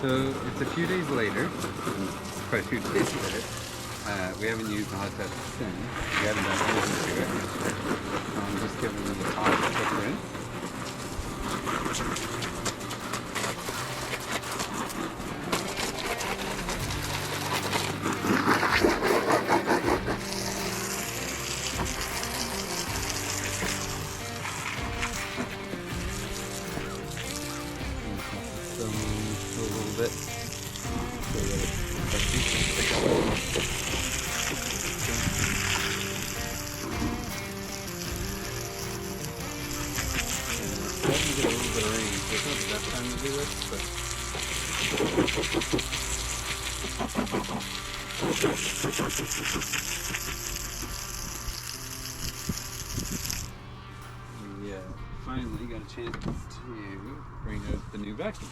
So it's a few days later, quite a few days later. We haven't used the hot tub since. We haven't done anything to it. I'm just giving it a hot quick rinse. A little bit so that it's stick out. Starting to get a little bit of rain, so it's not the best time to do this, but we finally got a chance to bring out the new vacuum.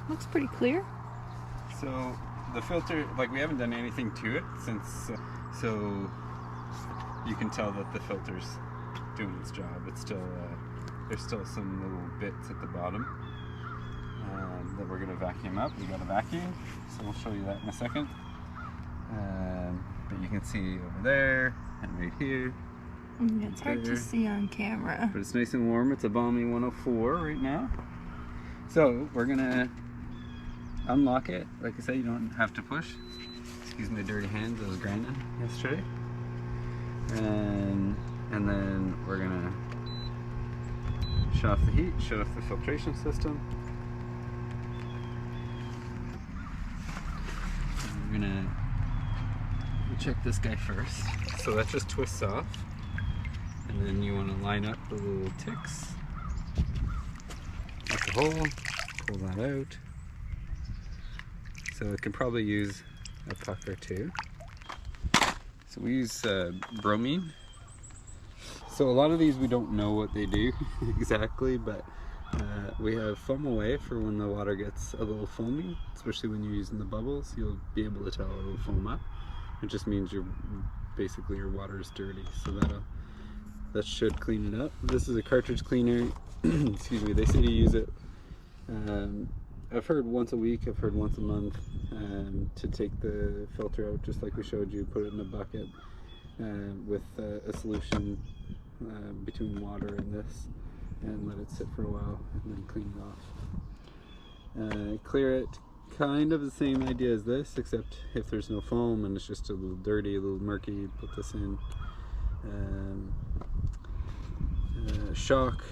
Looks pretty clear. So the filter, like, we haven't done anything to it since, so you can tell that the filter's doing its job. It's still, there's still some little bits at the bottom that we're gonna vacuum up. We got a vacuum, so we'll show you that in a second. But you can see over there and right here. It's hard to see on camera. But it's nice and warm. It's a balmy 104 right now. So we're gonna unlock it. Like I said, you don't have to push. Excuse my dirty hands, I was grinding yesterday. And then we're gonna shut off the heat, shut off the filtration system. And we're gonna check this guy first. So that just twists off. And then you wanna line up the little ticks. Make the hole, pull that out. So it can probably use a puck or two. So we use bromine. So a lot of these we don't know what they do exactly, but we have foam away for when the water gets a little foamy, especially when you're using the bubbles. You'll be able to tell it'll foam up. It just means basically your water is dirty, so that should clean it up. This is a cartridge cleaner. Excuse me. They say to use it. I've heard once a week, I've heard once a month, to take the filter out, just like we showed you. Put it in a bucket with a solution between water and this, and let it sit for a while, and then clean it off. Clear it, kind of the same idea as this, except if there's no foam and it's just a little dirty, a little murky, put this in. Shock,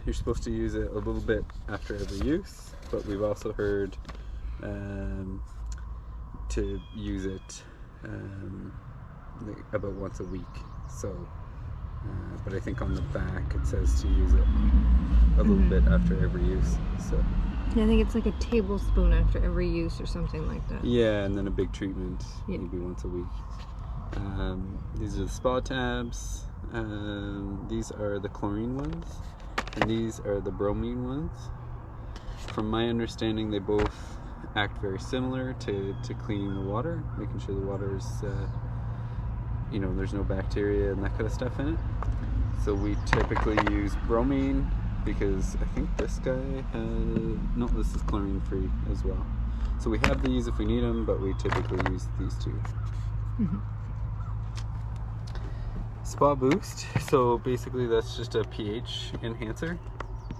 you're supposed to use it a little bit after every use, but we've also heard to use it like about once a week. So, but I think on the back it says to use it a little bit after every use. So yeah, I think it's like a tablespoon after every use or something like that. Yeah, and then a big treatment maybe once a week. These are the spa tabs. These are the chlorine ones, and these are the bromine ones. From my understanding, they both act very similar to cleaning the water, making sure the water is, you know, there's no bacteria and that kind of stuff in it. So we typically use bromine because I think this guy no, this is chlorine free as well. So we have these if we need them, but we typically use these two. Spa Boost, so basically that's just a pH enhancer,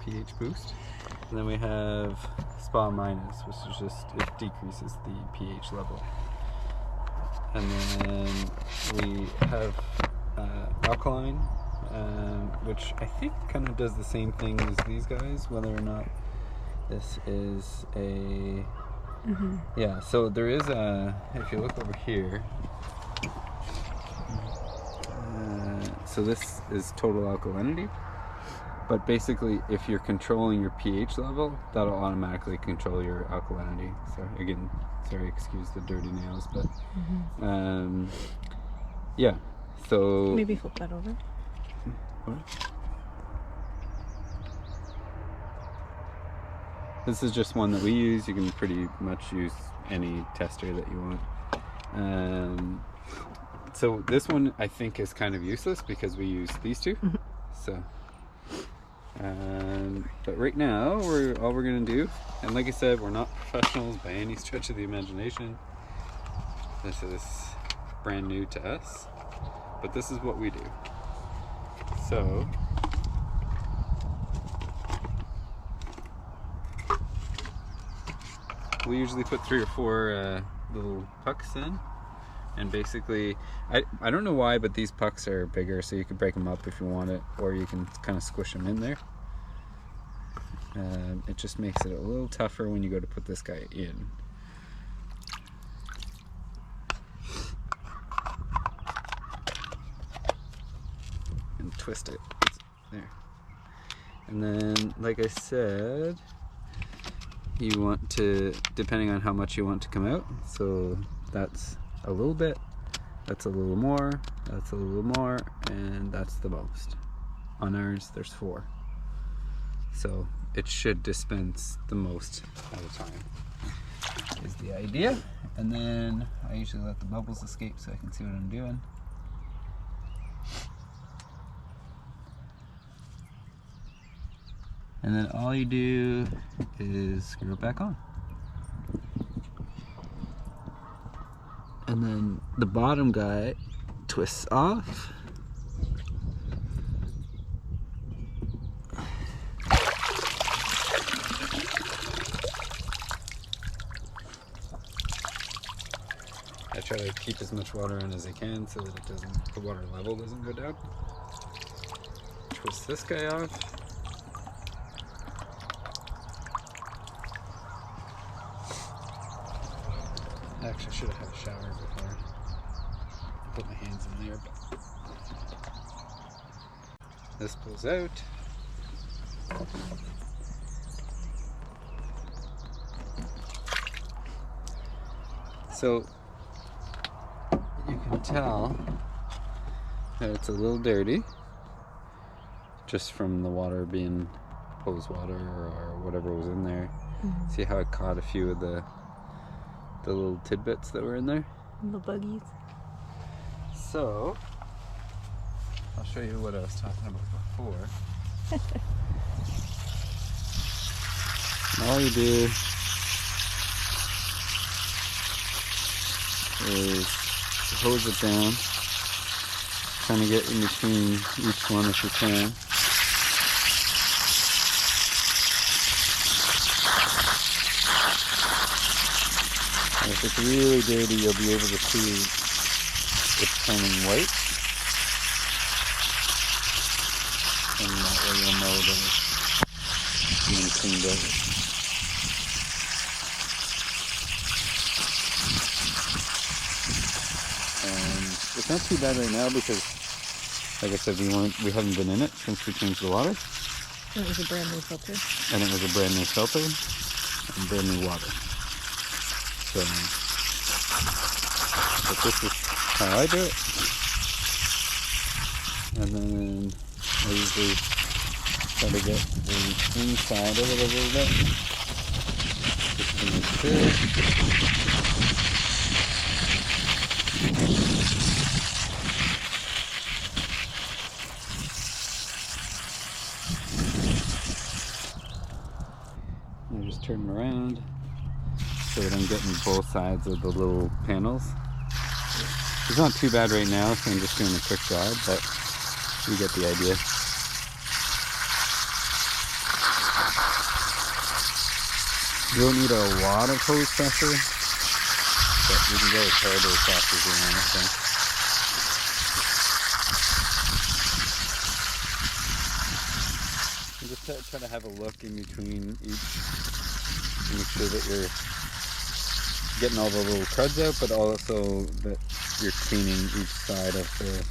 pH boost. And then we have Spa Minus, which is just, it decreases the pH level. And then we have Alkaline, which I think kind of does the same thing as these guys, whether or not this is a... Yeah, so there is a, if you look over here, so this is total alkalinity, but basically if you're controlling your pH level, that'll automatically control your alkalinity. So again, sorry, excuse the dirty nails, but yeah, so maybe flip that over. What? This is just one that we use. You can pretty much use any tester that you want. So this one I think is kind of useless because we use these two. So, but right now all we're gonna do, and like I said, we're not professionals by any stretch of the imagination. This is brand new to us, but this is what we do. So we usually put 3 or 4 little pucks in, and basically I don't know why, but these pucks are bigger, so you can break them up if you want it, or you can kind of squish them in there. It just makes it a little tougher when you go to put this guy in. And twist it. There. And then, like I said, you want to, depending on how much you want to come out, so that's a little bit, that's a little more, that's a little more, and that's the most. On ours, there's 4. So it should dispense the most at a time, is the idea. And then I usually let the bubbles escape so I can see what I'm doing. And then all you do is screw it back on. And then the bottom guy twists off. I try to keep as much water in as I can so that the water level doesn't go down. Twist this guy off. Actually, I should have had a shower before I put my hands in there, but this pulls out. So you can tell that it's a little dirty just from the water being hose water or whatever was in there. Mm-hmm. See how it caught a few of the little tidbits that were in there? The buggies. So, I'll show you what I was talking about before. All you do is hose it down, trying to get in between each one if you can. And if it's really dirty, you'll be able to see it's turning white. And that way you'll know that it's being cleaned up. And it's not too bad right now because, like I said, we haven't been in it since we changed the water. And it was a brand new filter. And it was a brand new filter and brand new water. So, but this is how I do it. And then I usually try to get the inside of it a little bit, just to make sure. And just turn them around so that I'm getting both sides of the little panels. It's not too bad right now, so I'm just doing a quick job, but you get the idea. You don't need a lot of hose pressure, but you can go as hard or as fast as you want, I think. You just try to have a look in between each to make sure that you're getting all the little cruds out, but also that you're cleaning each side of the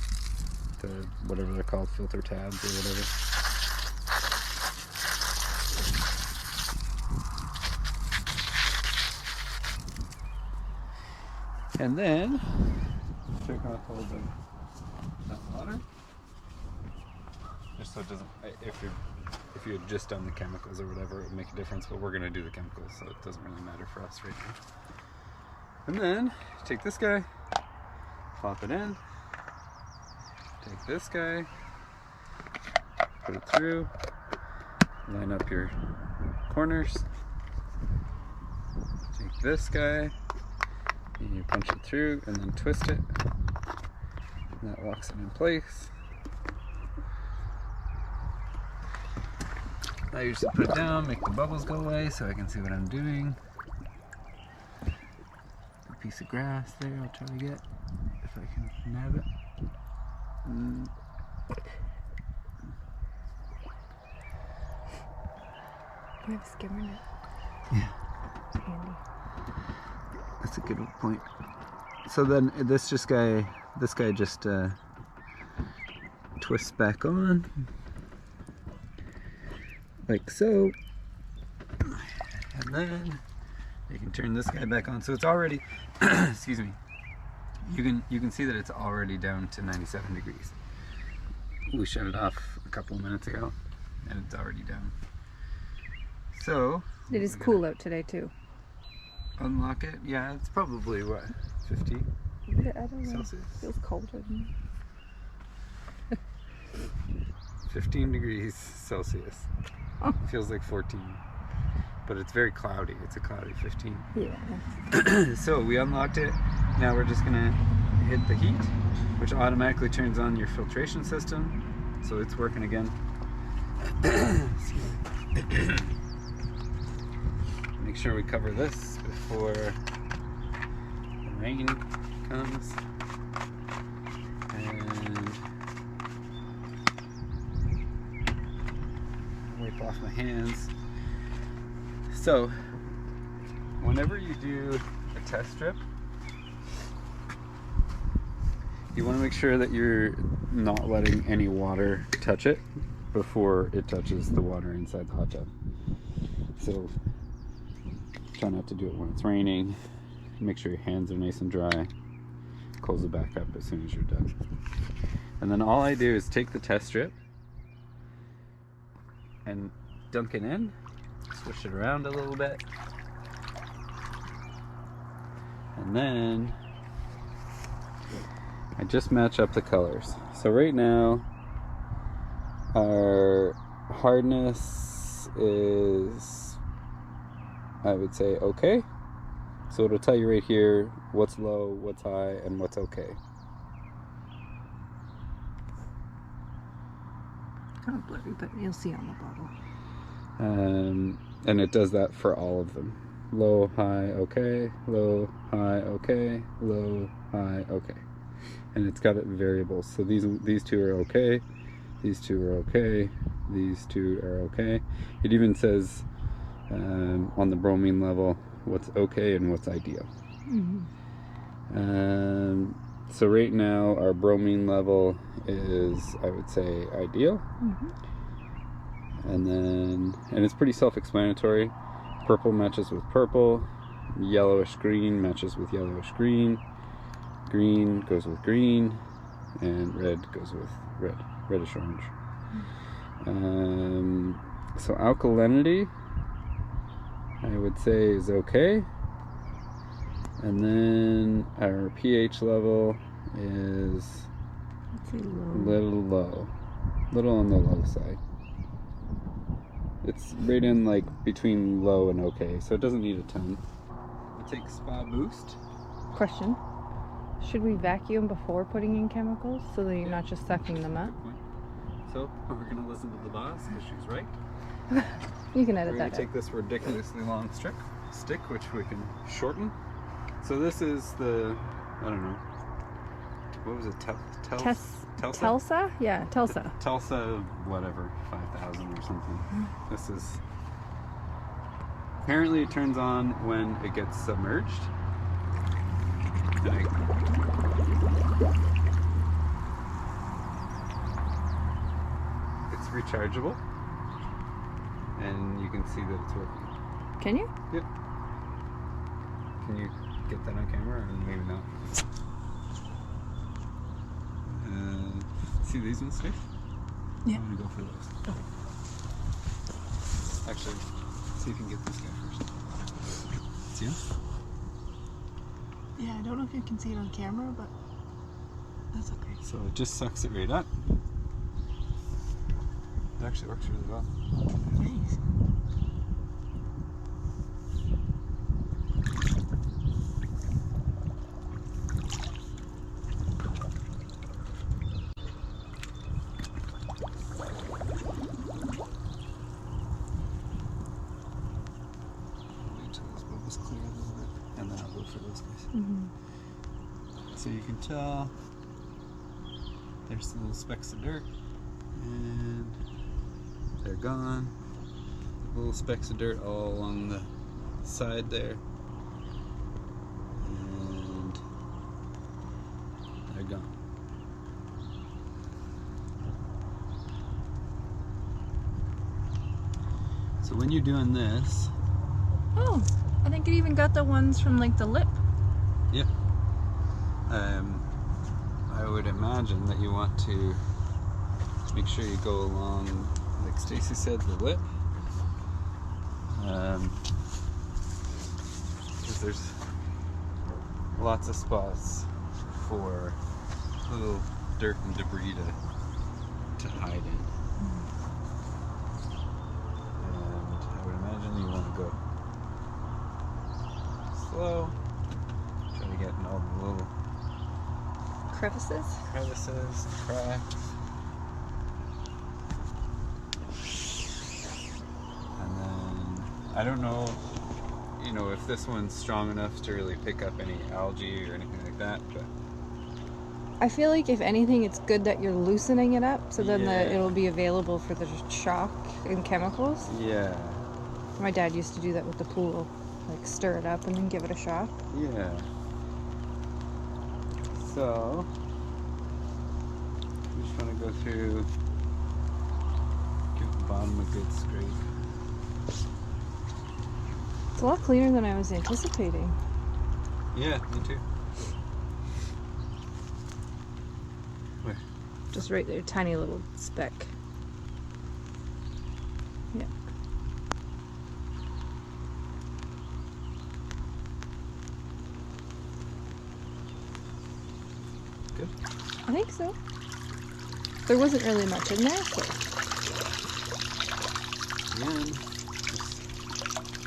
whatever they're called, filter tabs or whatever. And then take off all that water, just so it doesn't. If you had just done the chemicals or whatever, it would make a difference, but we're going to do the chemicals, so it doesn't really matter for us right now. And then, take this guy, plop it in, take this guy, put it through, line up your corners, take this guy, and you punch it through, and then twist it, and that locks it in place. I usually put it down, make the bubbles go away so I can see what I'm doing. A piece of grass there I'll try to get, if I can nab it. We have a skimmer net. Yeah. It's handy. That's a good point. So then this guy just twists back on. Like so, and then you can turn this guy back on. So it's already, excuse me, you can see that it's already down to 97 degrees. We shut it off a couple of minutes ago, and it's already down. So It is cool out today too. Unlock it. Yeah, it's probably what, 50 I don't know. Celsius. Feels colder. 15 degrees Celsius. Oh. Feels like 14, but it's very cloudy. It's a cloudy 15. Yeah. So we unlocked it. Now we're just gonna hit the heat, which automatically turns on your filtration system. So it's working again. Make sure we cover this before the rain comes. And wipe off my hands. So, whenever you do a test strip, you want to make sure that you're not letting any water touch it before it touches the water inside the hot tub. So, try not to do it when it's raining. Make sure your hands are nice and dry. Close it back up as soon as you're done. And then all I do is take the test strip and dunk it in, swish it around a little bit, and then I just match up the colors. So right now our hardness is, I would say, okay. So it'll tell you right here what's low, what's high, and what's okay. Kind of blurry, but you'll see on the bottle. And it does that for all of them. Low, high, okay. Low, high, okay. Low, high, okay. And it's got it variables. So these two are okay. These two are okay. These two are okay. It even says on the bromine level what's okay and what's ideal. Mm-hmm. So right now our bromine level is, I would say, ideal. Mm-hmm. And it's pretty self-explanatory. Purple matches with purple, yellowish green matches with yellowish green, green goes with green, and red goes with red, reddish orange. So alkalinity, I would say, is okay. And then our pH level is a little low, little on the low side. It's right in like between low and okay, so it doesn't need a ton. We'll take Spa Boost. Question. Should we vacuum before putting in chemicals so that you're not just sucking them up? Good point. So we're going to listen to the boss because she's right. You can edit We're that going to take this ridiculously long stick, which we can shorten. So this is the, I don't know, what was it? Telsa? Telsa? Yeah, Telsa. Telsa, whatever, 5,000 or something. This is, apparently it turns on when it gets submerged. And it's rechargeable. And you can see that it's working. Can you? Yep. Can you get that on camera, or maybe not? See these ones, Steve? Yeah. I'm gonna go for those. Oh. Actually, see if you can get this guy first. See him? Yeah, I don't know if you can see it on camera, but that's okay. So it just sucks it right up. It actually works really well. Nice. Wait till those bubbles clear a little bit, and then I'll go for those guys. Mm-hmm. So you can tell there's the little specks of dirt, and they're gone. Little specks of dirt all along the side there, and they're gone. So when you're doing this, Oh, I think it even got the ones from like the lip. yeah, I would imagine that you want to make sure you go along, like Stacy said, the lip. Because there's lots of spots for little dirt and debris to hide in. And I would imagine you want to go slow, try to get in all the little Crevices? crevices, cracks. And then I don't know, you know, if this one's strong enough to really pick up any algae or anything like that, but I feel like if anything, it's good that you're loosening it up so then Yeah. it'll be available for the shock and chemicals. yeah, My dad used to do that with the pool, like stir it up and then give it a shock. yeah. So we just want to go through, give the bottom a good scrape. It's a lot cleaner than I was anticipating. Yeah, me too. Where? Just right there, tiny little speck. Yeah. Good. I think so. There wasn't really much in there, so. And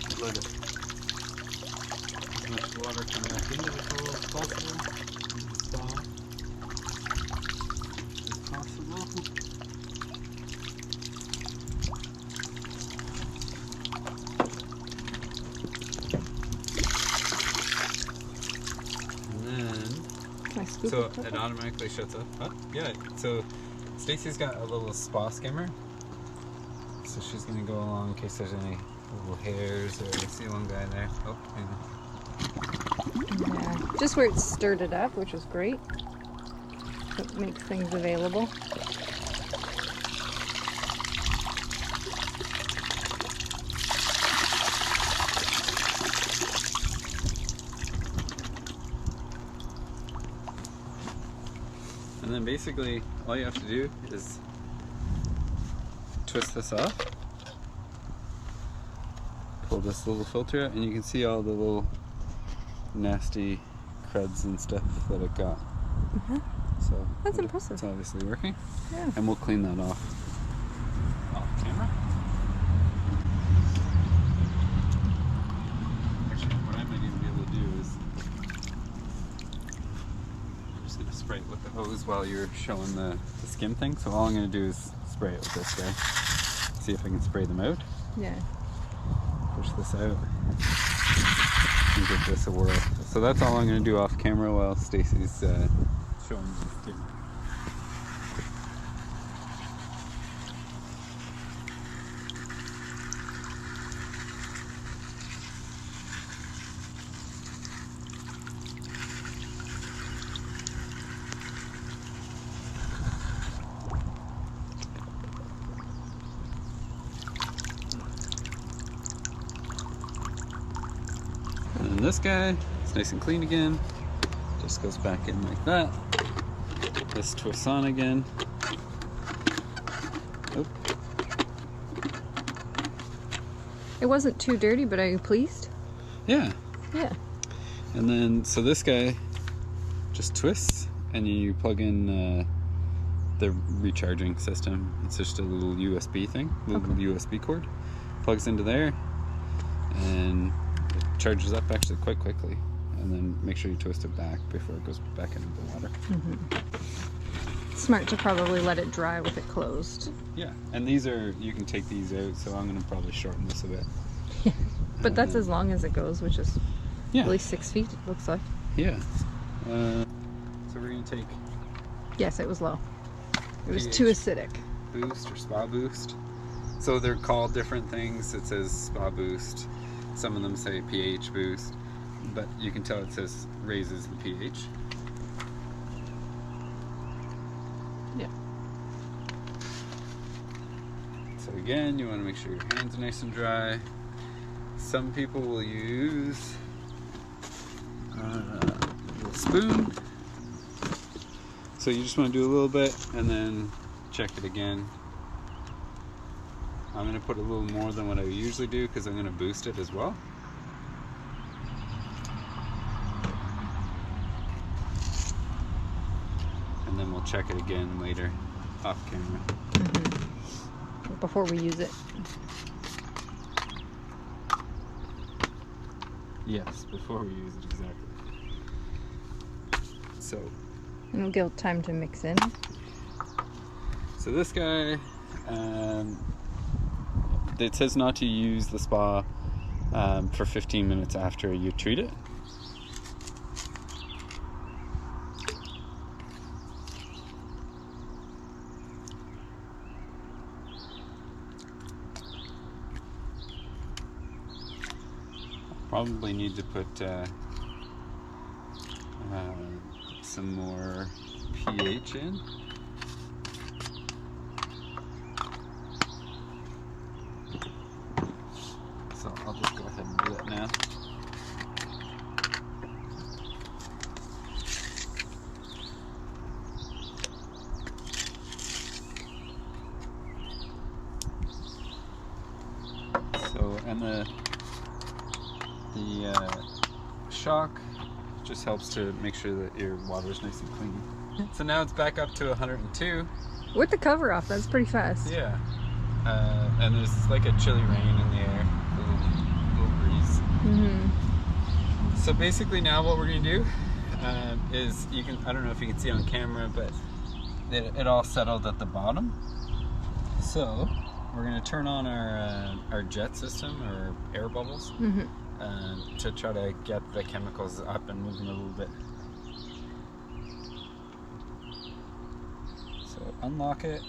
just let it, as much water come back into the pool as possible, and stop as possible. And then, Can I scoop so it quick? it automatically shuts up. Huh? Yeah, so Stacy's got a little spa skimmer. So she's gonna go along in case there's any little hairs, or you see one guy there. Oh, hang on. Yeah. Just where it stirred it up, which was great. It makes things available. And then basically all you have to do is twist this off, pull this little filter out, and you can see all the little nasty cruds and stuff that it got. So That's impressive. It's obviously working. Yeah. And we'll clean that off camera. Actually, what I might even be able to do is I'm just gonna spray it with the hose while you're showing the skim thing. So all I'm gonna do is spray it with this guy. See if I can spray them out. Yeah. Push this out and give this a whirl. So that's all I'm gonna do off camera while Stacy's showing the skim. And then this guy, it's nice and clean again. Just goes back in like that. This twists on again. Oop. It wasn't too dirty, but are you pleased? Yeah. Yeah. And then, so this guy just twists, and you plug in the recharging system. It's just a little USB thing, little USB cord. Plugs into there, and it charges up actually quite quickly. And then make sure you twist it back before it goes back into the water. Smart to probably let it dry with it closed. Yeah, and these are, you can take these out, so I'm gonna probably shorten this a bit. But that's as long as it goes, which is Yeah. at least 6 feet, it looks like. Yeah. So we're gonna take Yes, it was low. It was pH. too acidic. Boost or Spa Boost. So they're called different things. It says Spa Boost. Some of them say pH Boost, but you can tell it says raises the pH. Yeah. So again, you want to make sure your hands are nice and dry. Some people will use a little spoon. So you just want to do a little bit and then check it again. I'm going to put a little more than what I usually do because I'm going to boost it as well. And then we'll check it again later off camera. Before we use it. Yes, before we use it, exactly. So, And it'll give it time to mix in. so this guy, it says not to use the spa for 15 minutes after you treat it. Probably need to put some more pH in. So I'll just go ahead and do that now. So, and the shock just helps to make sure that your water is nice and clean. So now it's back up to 102. With the cover off, that's pretty fast. Yeah. And there's like a chilly rain in the air, a little breeze. So basically now what we're gonna do is, you can, I don't know if you can see on camera, but it all settled at the bottom. So we're gonna turn on our jet system, or air bubbles, to try to get the chemicals up and moving a little bit. So unlock it,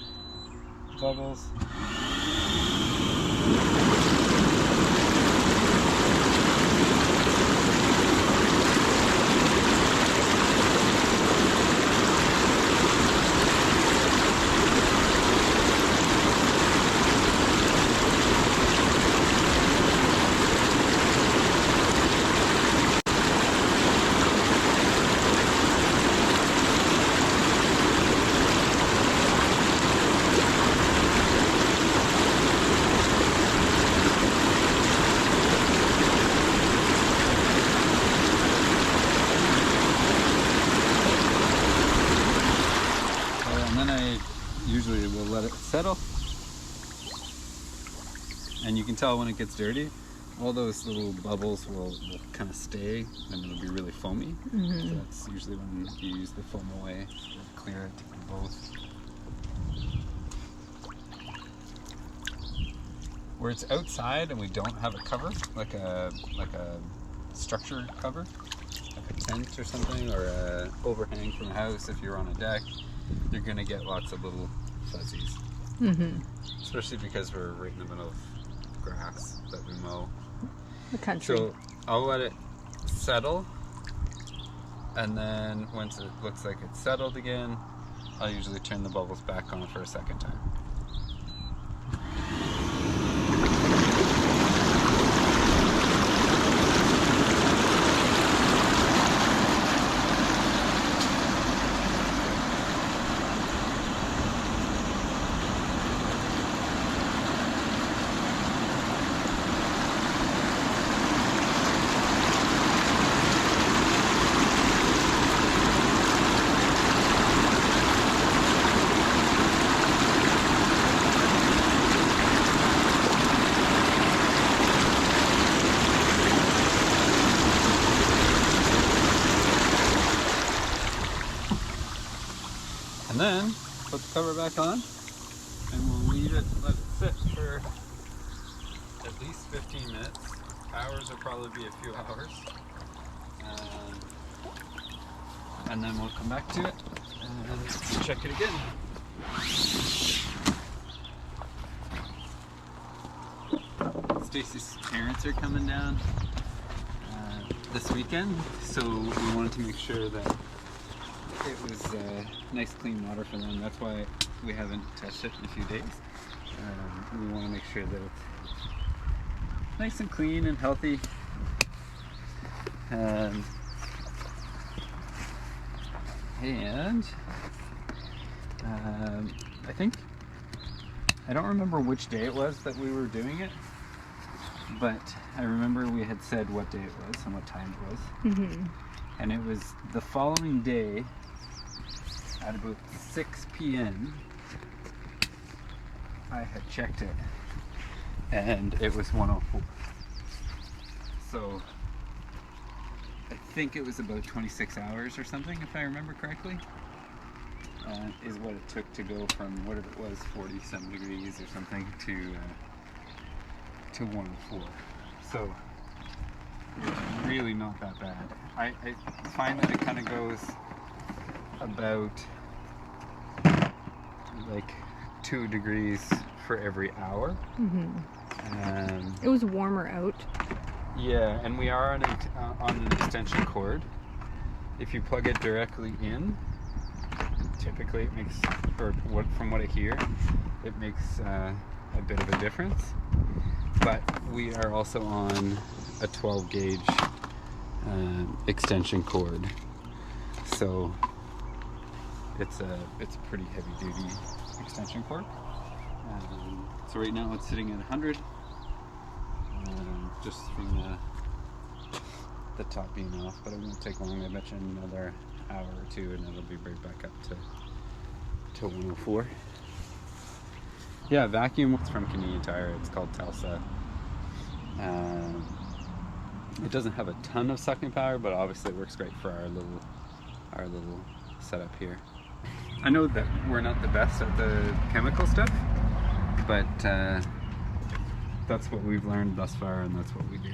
bubbles. Usually we'll let it settle, and you can tell when it gets dirty, all those little bubbles will kind of stay and it'll be really foamy. So that's usually when you use the foam away to clear it from both. Where it's outside and we don't have a cover, like a structure cover, like a tent or something, or a overhang from a house, if you're on a deck, you're gonna get lots of little fuzzies. Especially because we're right in the middle of grass that we mow. The country. So I'll let it settle, and then once it looks like it's settled again, I'll usually turn the bubbles back on for a second time. then put the cover back on, and we'll leave it, let it sit for at least 15 minutes. Hours will probably be a few hours. And then we'll come back to it and check it again. Stacy's parents are coming down this weekend, so we wanted to make sure that it was nice clean water for them. That's why we haven't touched it in a few days. We want to make sure that it's nice and clean and healthy. And I think, I don't remember which day it was that we were doing it, but I remember we had said what day it was and what time it was. Mm-hmm. And it was the following day at about 6 p.m. I had checked it, and it was 104. So I think it was about 26 hours or something, if I remember correctly, is what it took to go from what it was, 47 degrees or something, to 104. So it's really not that bad. I find that it kind of goes about like 2 degrees for every hour. Mm-hmm. It was warmer out. Yeah, and we are on an extension cord. If you plug it directly in, typically it makes, or from what I hear, it makes a bit of a difference. But we are also on a 12 gauge extension cord, so it's a pretty heavy duty extension cord. So right now it's sitting at 100. Just from the top being off, but it won't take long. I bet you another hour or two and it'll be right back up to 104. Yeah, vacuum. It's from Canadian Tire. It's called Telsa. It doesn't have a ton of sucking power, but obviously it works great for our little setup here. I know that we're not the best at the chemical stuff, but that's what we've learned thus far, and that's what we do.